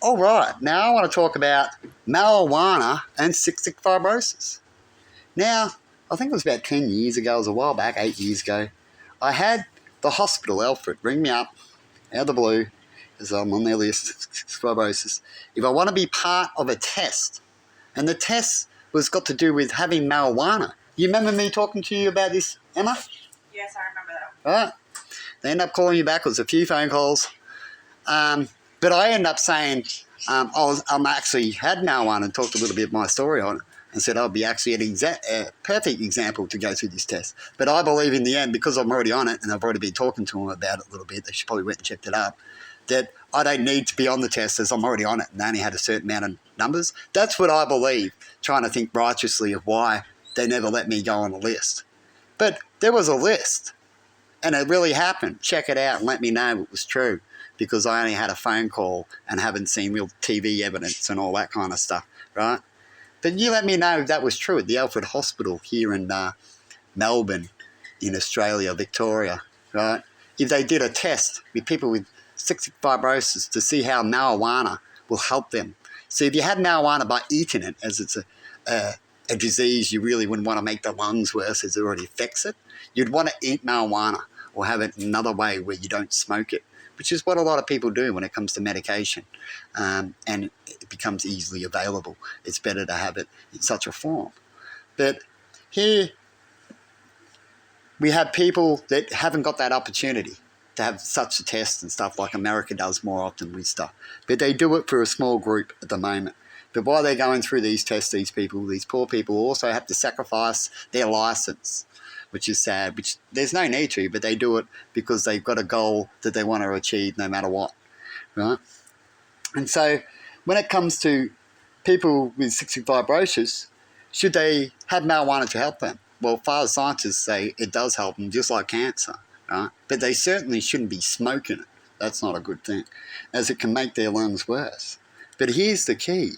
All right, now I want to talk about marijuana and cystic fibrosis. Now, I think it was about 10 years ago, it was a while back, 8 years ago, I had the hospital, Alfred, ring me up out of the blue, because I'm on their list, cystic fibrosis, if I want to be part of a test. And the test was got to do with having marijuana. You remember me talking to you about this, Emma? Yes, I remember that. All right. They ended up calling me back. It was a few phone calls. But I ended up saying I'm actually had marijuana and talked a little bit of my story on it and said I'll be actually a perfect example to go through this test. But I believe in the end, because I'm already on it and I've already been talking to them about it a little bit, they should probably went and checked it up, that I don't need to be on the test as I'm already on it and they only had a certain amount of numbers. That's what I believe, trying to think righteously of why they never let me go on the list. But there was a list and it really happened. Check it out and let me know it was true, because I only had a phone call and haven't seen real TV evidence and all that kind of stuff, right? But you let me know if that was true at the Alfred Hospital here in Melbourne, in Australia, Victoria, right? If they did a test with people with cystic fibrosis to see how marijuana will help them. So if you had marijuana by eating it, as it's a disease you really wouldn't want to make the lungs worse as it already affects it, you'd want to eat marijuana or have it another way where you don't smoke it, which is what a lot of people do when it comes to medication, and it becomes easily available. It's better to have it in such a form. But here we have people that haven't got that opportunity to have such a test and stuff like America does more often with stuff. But they do it for a small group at the moment. But while they're going through these tests, these poor people also have to sacrifice their license, which is sad, which there's no need to, but they do it because they've got a goal that they want to achieve no matter what, right? And so when it comes to people with cystic fibrosis, should they have marijuana to help them? Well, far as scientists say, it does help them, just like cancer, right? But they certainly shouldn't be smoking it. That's not a good thing, as it can make their lungs worse. But here's the key.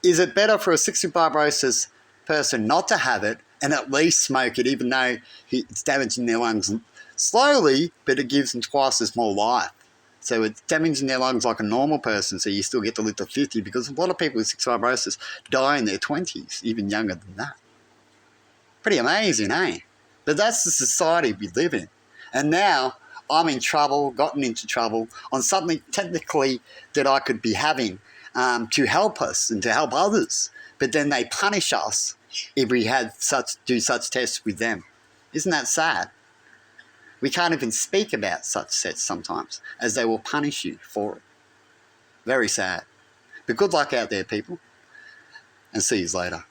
Is it better for a cystic fibrosis person not to have it and at least smoke it, even though it's damaging their lungs slowly, but it gives them twice as more life? So it's damaging their lungs like a normal person, so you still get to live to 50, because a lot of people with cystic fibrosis die in their 20s, even younger than that. Pretty amazing, eh? But that's the society we live in. And now I'm in trouble, gotten into trouble on something technically that I could be having to help us and to help others. But then they punish us if we do such tests with them. Isn't that sad? We can't even speak about such tests sometimes, as they will punish you for it. Very sad. But good luck out there, people, and see you later.